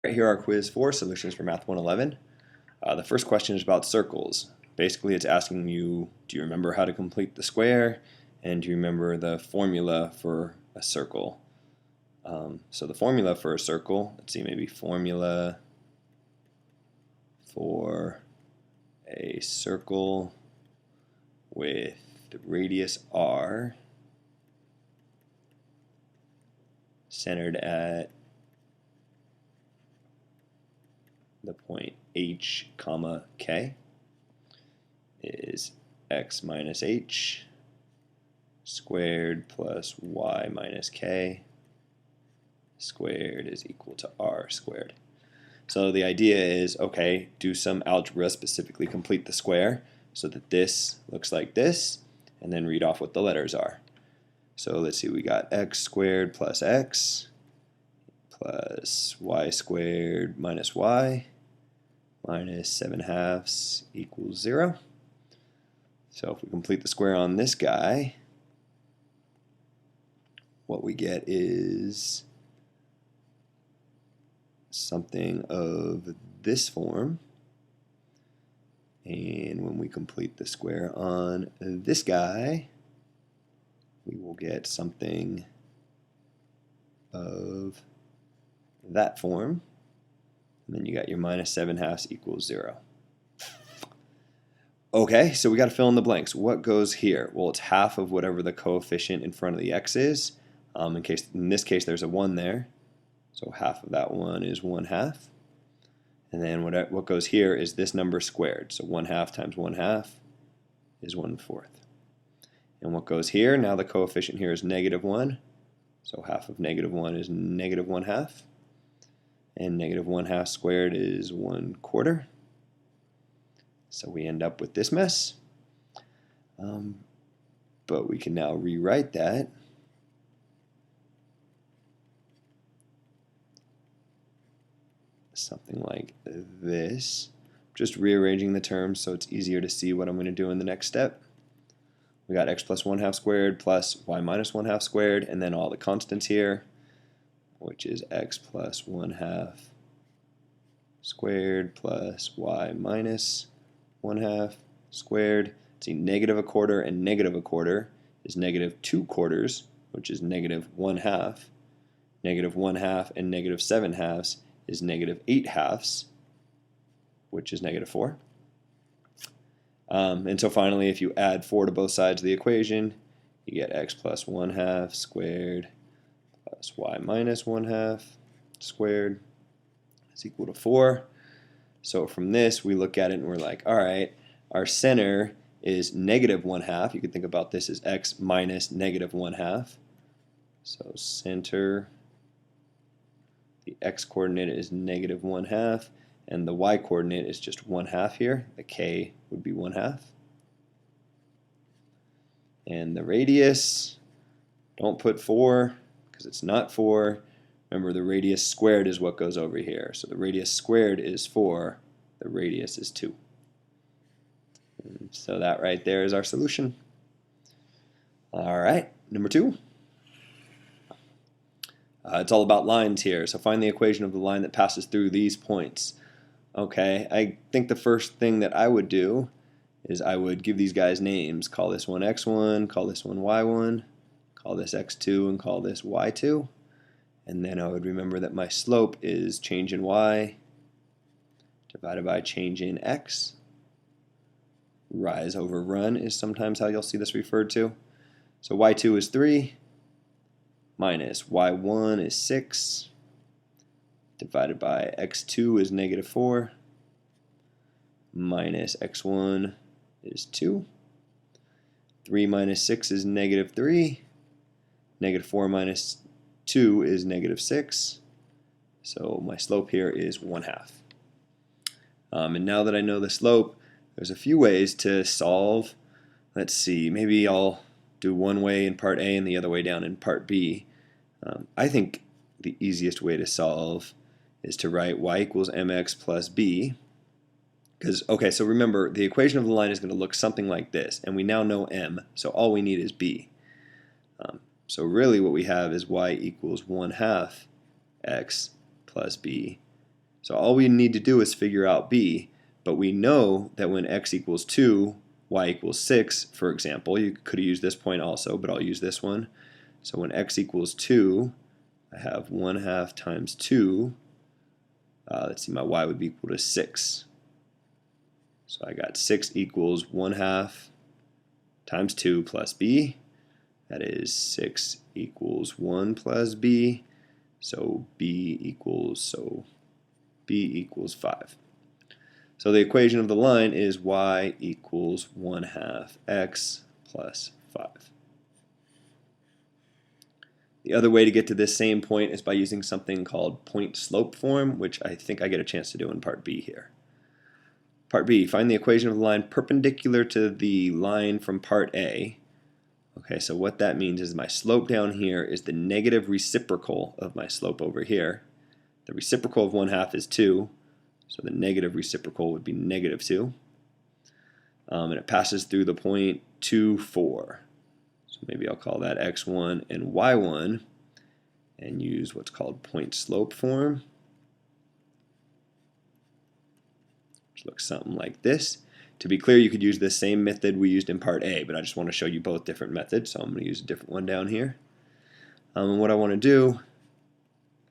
Right, here are quiz 4 solutions for Math 111. The first question is about circles. Basically, it's asking you, do you remember how to complete the square? And do you remember the formula for a circle? So the formula for a circle, let's see, maybe formula for a circle with the radius r centered at the point h comma k is x minus h squared plus y minus k squared is equal to r squared. So the idea is, okay, do some algebra, specifically complete the square so that this looks like this, and then read off what the letters are. So let's see, we got x squared plus x plus y squared minus y minus 7/2 equals 0. So if we complete the square on this guy, what we get is something of this form. And when we complete the square on this guy, we will get something of that form. And then you got your minus 7/2 equals 0. Okay, so we got to fill in the blanks. What goes here? Well, it's half of whatever the coefficient in front of the x is. In this case, there's a 1 there. So half of that 1 is 1/2. And then what goes here is this number squared. So 1/2 times 1/2 is 1/4. And what goes here, now the coefficient here is -1. So half of -1 is -1/2. And -1/2 squared is 1/4. So we end up with this mess. But we can now rewrite that something like this. Just rearranging the terms so it's easier to see what I'm going to do in the next step. We got x plus 1/2 squared plus y minus 1/2 squared, and then all the constants here, which is x plus 1/2 squared plus y minus 1/2 squared. See, -1/4 and -1/4 is -2/4, which is -1/2. -1/2 and -7/2 is -8/2, which is -4. And so finally, if you add 4 to both sides of the equation, you get x plus 1/2 squared plus y minus 1/2 squared is equal to 4. So from this, we look at it and we're like, all right, our center is -1/2. You could think about this as x minus -1/2. So center, the x coordinate is -1/2, and the y coordinate is just 1/2 here. The k would be 1/2. And the radius, don't put 4 because it's not 4. Remember, the radius squared is what goes over here. So the radius squared is 4. The radius is 2. And so that right there is our solution. All right, number 2. It's all about lines here. So find the equation of the line that passes through these points. Okay, I think the first thing that I would do is I would give these guys names. Call this one x1, call this one y1, call this x2, and call this y2. And then I would remember that my slope is change in y divided by change in x. Rise over run is sometimes how you'll see this referred to. So y2 is 3 minus y1 is 6 divided by x2 is -4 minus x1 is 2. 3 minus 6 is -3. -4 minus 2 is -6. So my slope here is 1/2. And now that I know the slope, there's a few ways to solve. Let's see, maybe I'll do one way in part A and the other way down in part B. I think the easiest way to solve is to write y equals mx plus b. Because, okay, so remember, the equation of the line is going to look something like this, and we now know m, so all we need is b. So really what we have is y equals 1/2 x plus b So all we need to do is figure out b, but we know that when x equals 2, y equals 6, for example, you could have used this point also, but I'll use this one. So when x equals 2, I have 1/2 times 2. Let's see, my y would be equal to 6. So I got 6 equals 1/2 times 2 plus b. That is 6 equals 1 plus b. So b equals 5. So the equation of the line is y equals 1/2 x plus 5. The other way to get to this same point is by using something called point-slope form, which I think I get a chance to do in part B here. Part B, find the equation of the line perpendicular to the line from part A. Okay, so what that means is my slope down here is the negative reciprocal of my slope over here. The reciprocal of 1/2 is 2, so the negative reciprocal would be -2. And it passes through the point 2, 4. So maybe I'll call that x1 and y1 and use what's called point-slope form, which looks something like this. To be clear, you could use the same method we used in part A, but I just want to show you both different methods, so I'm going to use a different one down here. And what I want to do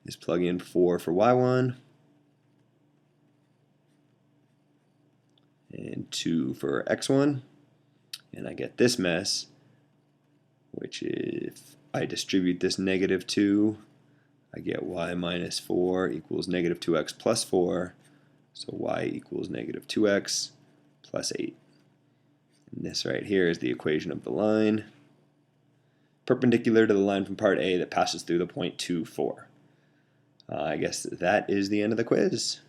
is plug in 4 for y1 and 2 for x1, and I get this mess, which if I distribute this -2, I get y minus 4 equals -2x plus 4, so y equals -2x plus 8. And this right here is the equation of the line perpendicular to the line from part A that passes through the point 2, 4. I guess that is the end of the quiz.